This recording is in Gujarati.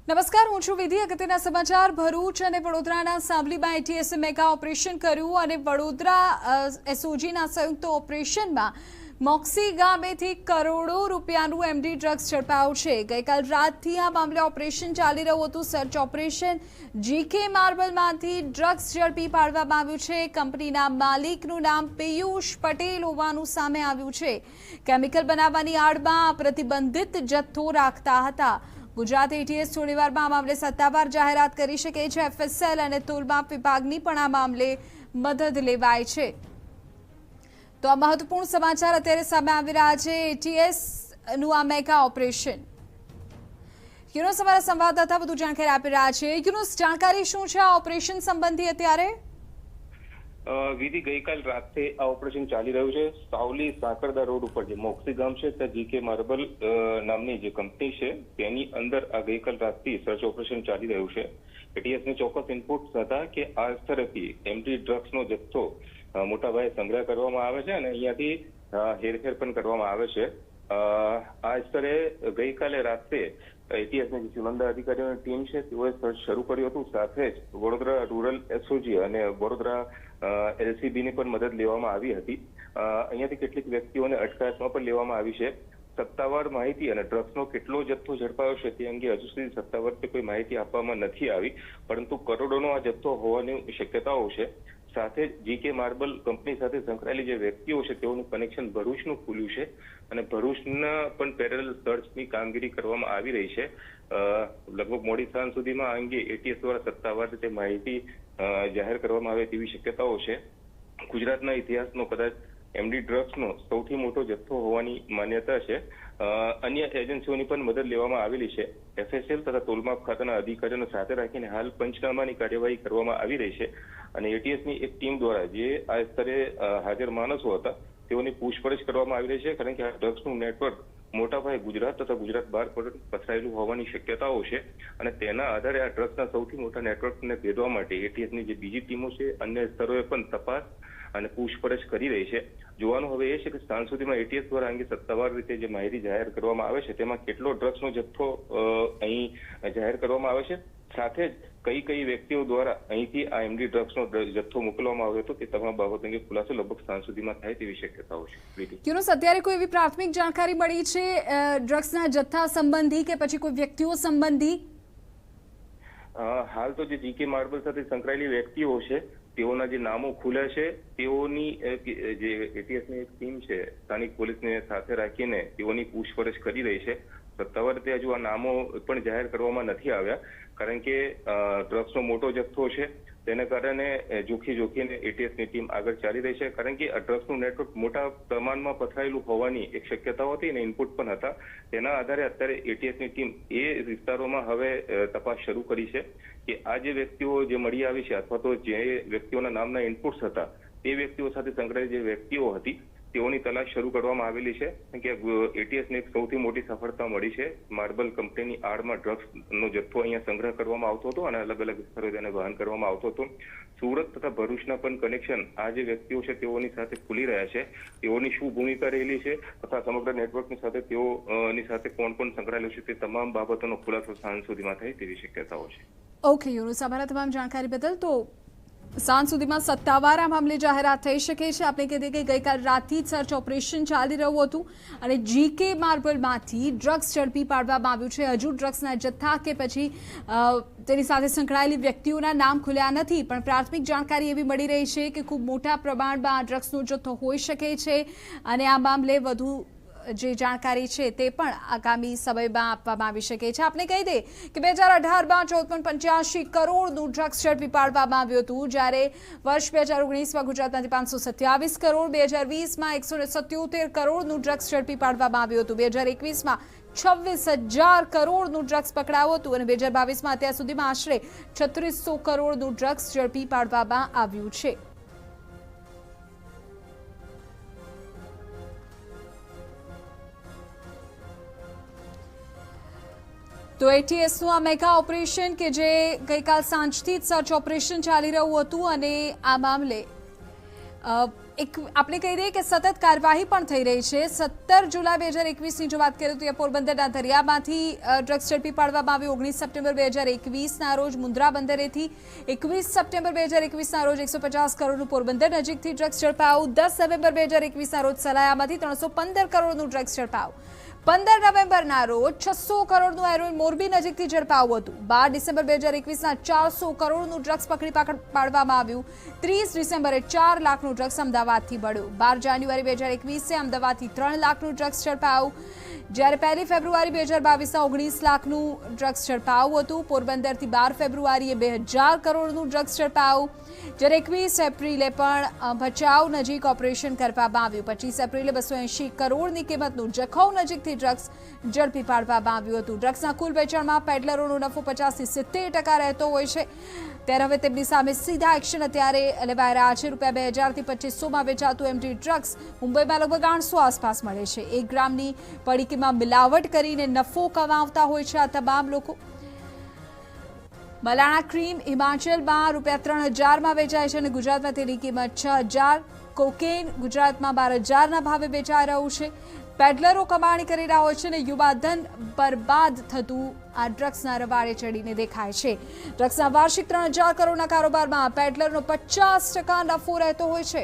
નમસ્કાર, હું છું વિધિ. અગત્યના સમાચાર. ભરૂચ અને વડોદરાના સાંભલીમાં એટીએસે મેગા ઓપરેશન કર્યું અને વડોદરા એસઓજીના સંયુક્ત ઓપરેશનમાં મોક્સી ગામેથી કરોડો રૂપિયાનું એમડી ડ્રગ્સ ઝડપાયું છે. ગઈકાલ રાતથી આ મામલે ઓપરેશન ચાલી રહ્યું હતું. સર્ચ ઓપરેશન જીકે માર્બલમાંથી ડ્રગ્સ ઝડપી પાડવામાં આવ્યું છે. કંપનીના માલિકનું નામ પિયુષ પટેલ હોવાનું સામે આવ્યું છે. કેમિકલ બનાવવાની આડમાં પ્રતિબંધિત જથ્થો રાખતા હતા. ગુજરાત એટીએસ થોડીવારમાં આ મામલે સત્તાવાર જાહેરાત કરી શકે છે. એફએસએલ અને તોલમાપ વિભાગની પણ આ મામલે મદદ લેવાય છે. તો આ મહત્વપૂર્ણ સમાચાર અત્યારે સામે આવી રહ્યા છે. એટીએસ નું આ મેગા ઓપરેશન. યુનુસ અમારા સંવાદદાતા વધુ જાણકારી આપી રહ્યા છે. યુનુસ, જાણકારી શું છે આ ઓપરેશન સંબંધી અત્યારે? વિધિ, ગઈકાલ રાતે આ ઓપરેશન ચાલી રહ્યું છે. સાવલી સાકરદા રોડ ઉપર જે મોક્સી ગામ છે ત્યાં જીકે માર્બલ નામની જે કંપની છે તેની અંદર આ ગઈકાલ રાતથી સર્ચ ઓપરેશન ચાલી રહ્યું છે. એટીએસને ચોક્કસ ઇનપુટ્સ હતા કે આ સ્થળેથી એમડી ડ્રગ્સનો જથ્થો મોટા પાયે સંગ્રહ કરવામાં આવે છે અને અહીંયાથી હેરફેર પણ કરવામાં આવે છે. આ સ્થળે ગઈકાલે રાત્રે એટીએસની જે ચુનંદા અધિકારીઓની ટીમ છે તેઓએ સર્ચ શરૂ કર્યું હતું. સાથે જ વડોદરા રૂરલ એસઓજી અને વડોદરા એલસીબીની પણ મદદ લેવામાં આવી હતી. અહીંયાથી કેટલીક વ્યક્તિઓને અટકાયતમાં પણ લેવામાં આવી છે. સત્તાવાર માહિતી અને ડ્રગ્સનો કેટલો જથ્થો ઝડપાયો છે તે અંગે હજુ સુધી સત્તાવાર કોઈ માહિતી આપવામાં નથી આવી, પરંતુ કરોડોનો આ જથ્થો હોવાની શક્યતાઓ છે. સાથે જ જીકે માર્બલ કંપની સાથે સંકળાયેલી જે વ્યક્તિઓ છે તેઓનું કનેક્શન ભરૂચનું ખુલ્યું છે અને ભરૂચના પણ પેરેલલ સર્ચની કામગીરી કરવામાં આવી રહી છે. લગભગ મોડી સાંજ સુધીમાં આ અંગે એટીએસ દ્વારા સત્તાવાર રીતે માહિતી જાહેર કરવામાં આવે તેવી શક્યતાઓ છે. ગુજરાતના ઇતિહાસનો કદાચ એમડી ડ્રગ્સનો સૌથી મોટો જથ્થો હોવાની માન્યતા છે. અન્ય એજન્સીઓની પણ મદદ લેવામાં આવેલી છે. એફએસએલ તથા તોલમાપ ખાતાના અધિકારીઓને સાથે રાખીને હાલ પંચનામાની કાર્યવાહી કરવામાં આવી રહી છે અને એટીએસની એક ટીમ દ્વારા જે આ સ્તરે હાજર માણસો હતા તેઓની પૂછપરછ કરવામાં આવી રહી છે, કારણ કે આ ડ્રગ્સનું નેટવર્ક મોટા પાયે ગુજરાત તથા ગુજરાત બહાર પથરાયેલું હોવાની શક્યતાઓ છે અને તેના આધારે આ ડ્રગ્સના સૌથી મોટા નેટવર્કને ભેદવા માટે એટીએસની જે બીજી ટીમો છે અન્ય સ્તરોએ પણ તપાસ અને પૂછપરછ કરી રહી છે. જોવાનું હવે એ છે કે સાંજ સુધીમાં એટીએસ દ્વારા અંગે સત્તાવાર રીતે જે માહિતી જાહેર કરવામાં આવે છે તેમાં કેટલો ડ્રગ્સનો જથ્થો અહીં જાહેર કરવામાં આવે છે, સાથે જ કઈ કઈ વ્યક્તિઓ દ્વારા અહીંથી આ એમડી ડ્રગ્સનો જથ્થો મોકલવામાં આવ્યો હતો તે તમામ બાબત અંગે ખુલાસો લગભગ સાંજ સુધીમાં થાય તેવી શક્યતાઓ છે. યુનુસ, અત્યારે કોઈ એવી પ્રાથમિક જાણકારી મળી છે ડ્રગ્સના જથ્થા સંબંધી કે પછી કોઈ વ્યક્તિઓ સંબંધી? હાલ તો જે જીકે માર્બલ સાથે સંકળાયેલી વ્યક્તિઓ છે તેઓના જે નામો ખુલ્યા છે તેઓની જે એટીએસની એક ટીમ છે સ્થાનિક પોલીસને સાથે રાખીને તેઓની પૂછપરછ કરી રહી છે. સત્તાવાર રીતે હજુ આ નામો પણ જાહેર કરવામાં નથી આવ્યા, કારણ કે ડ્રગ્સનો મોટો જથ્થો છે તેને કારણે જોખીને એટીએસની ટીમ આગળ ચાલી રહી છે, કારણ કે આ ડ્રગ્સનું નેટવર્ક મોટા પ્રમાણમાં પથરાયેલું હોવાની એક શક્યતાઓ હતી અને ઇનપુટ પણ હતા. તેના આધારે અત્યારે એટીએસની ટીમ એ વિસ્તારોમાં હવે તપાસ શરૂ કરી છે કે આ જે વ્યક્તિઓ જે મળી આવી છે અથવા તો જે વ્યક્તિઓના નામના ઇનપુટ્સ હતા તે વ્યક્તિઓ સાથે સંકળાયેલી જે વ્યક્તિઓ હતી તેઓની તલાશ શરૂ કરવામાં આવેલી છે. કે એટીએસને એક સૌથી મોટી સફળતા મળી છે. માર્બલ કંપનીની આડમાં ડ્રગ્સનો જથ્થો અહીંયા સંગ્રહ કરવામાં આવતો હતો અને અલગ અલગ સ્થળોએ તેને વહન કરવામાં આવતો હતો. સુરત તથા ભરૂચના પણ કનેક્શન આ જે વ્યક્તિઓ છે તેઓની સાથે ખુલી રહ્યા છે. તેઓની શું ભૂમિકા રહેલી છે તથા સમગ્ર નેટવર્કની સાથે તેઓની સાથે કોણ કોણ સંકળાયેલું છે તે તમામ બાબતોનો ખુલાસો સાંજ સુધીમાં થાય તેવી શક્યતાઓ છે. ઓકે યુનુસ, અમારા તમામ જાણકારી બદલ. તો સાંજ સુધીમાં સત્તાવાર આ મામલે જાહેરાત થઈ શકે છે. આપણે કહીએ કે ગઈકાલ રાતથી જ સર્ચ ઓપરેશન ચાલી રહ્યું હતું અને જીકે માર્બલમાંથી ડ્રગ્સ ઝડપી પાડવામાં આવ્યું છે. હજુ ડ્રગ્સના જથ્થા કે પછી તેની સાથે સંકળાયેલી વ્યક્તિઓના નામ ખુલ્યા નથી, પણ પ્રાથમિક જાણકારી એવી મળી રહી છે કે ખૂબ મોટા પ્રમાણમાં ડ્રગ્સનો જથ્થો હોઈ શકે છે અને આ મામલે વધુ જે જાણકારી છે તે પણ આગામી સમયમાં આપવામાં આવી શકે છે. આપણે કહી દઈએ કે 2018માં 14.85 કરોડનું ડ્રગ્સ ઝડપી પાડવામાં આવ્યું હતું, જ્યારે વર્ષ 2019માં ગુજરાતમાંથી 527 કરોડ, 2020માં 177 કરોડનું ડ્રગ્સ ઝડપી પાડવામાં આવ્યું હતું, 2021માં 26,000 કરોડનું ડ્રગ્સ પકડાયું હતું અને 2022માં અત્યાર સુધીમાં આશરે 3600 કરોડનું ડ્રગ્સ ઝડપી પાડવામાં આવ્યું છે. તો એટીએસનું આ મેગા ઓપરેશન કે જે ગઈકાલ સાંજથી જ સર્ચ ઓપરેશન ચાલી રહ્યું હતું અને આ મામલે એક આપણે કહી દઈએ કે સતત કાર્યવાહી પણ થઈ રહી છે. 17 જુલાઈ 2021ની જો વાત કરીએ તો પોરબંદરના દરિયામાંથી ડ્રગ્સ ઝડપી પાડવામાં આવ્યું. 19 સપ્ટેમ્બર 2021ના રોજ મુન્દ્રા બંદરેથી 21 સપ્ટેમ્બર 2021ના રોજ 150 કરોડનું પોરબંદર નજીકથી ડ્રગ્સ ઝડપાયું. 10 નવેમ્બર 2021ના રોજ સલાયામાંથી 315 કરોડનું ડ્રગ્સ ઝડપાયું. 15 નવેમ્બરના રોજ 600 કરોડનું હેરોઇન મોરબી નજીકથી ઝડપાયું હતું. 12 ડિસેમ્બર 2021ના 400 કરોડનું ડ્રગ્સ પકડી પાડવામાં આવ્યું. 30 ડિસેમ્બરે 4 લાખનું ડ્રગ્સ અમદાવાદથી મળ્યું. 12 જાન્યુઆરી 2021 અમદાવાદથી 3 લાખનું ડ્રગ્સ ઝડપાયું. જ્યારે 1 ફેબ્રુઆરી 2022ના 19 લાખનું ડ્રગ્સ ઝડપાયું હતું. પોરબંદરથી 12 ફેબ્રુઆરીએ 2000 કરોડનું ડ્રગ્સ ઝડપાયું. જ્યારે 21 એપ્રિલે પણ ભચાઉ નજીક ઓપરેશન કરવામાં આવ્યું. 25 એપ્રિલે 280 કરોડની કિંમતનું જખૌ નજીકથી ડ્રગ્સ ઝડપી પાડવામાં આવ્યું હતું. ડ્રગ્સના કુલ વેચાણમાં પેડલરોનો નફો 50 થી 70% રહેતો હોય છે. ત્યારે હવે તેમની સામે સીધા એક્શન અત્યારે લેવાઈ રહ્યા છે. ₹2000 થી 2500માં વેચાતું એમડી ડ્રગ્સ મુંબઈમાં લગભગ 800 આસપાસ મળે છે. 1 ગ્રામની પડીકીમાં મિલાવટ કરીને નફો કમાવતા હોય છે આ તમામ લોકો. મલાણા ક્રીમ હિમાચલમાં ₹3000માં વેચાય છે અને ગુજરાતમાં તેની કિંમત 6000. કોકેન ગુજરાતમાં 12000ના ભાવે વેચાઈ રહ્યું છે. પેડલરો કમાણી કરી રહ્યા હોય છે અને યુવાધન બરબાદ થતું આ ડ્રગ્સના રવાડે ચડીને દેખાય છે. ડ્રગ્સના વાર્ષિક 3000 કરોડના કારોબારમાં પેડલરનો 50% નફો રહેતો હોય છે.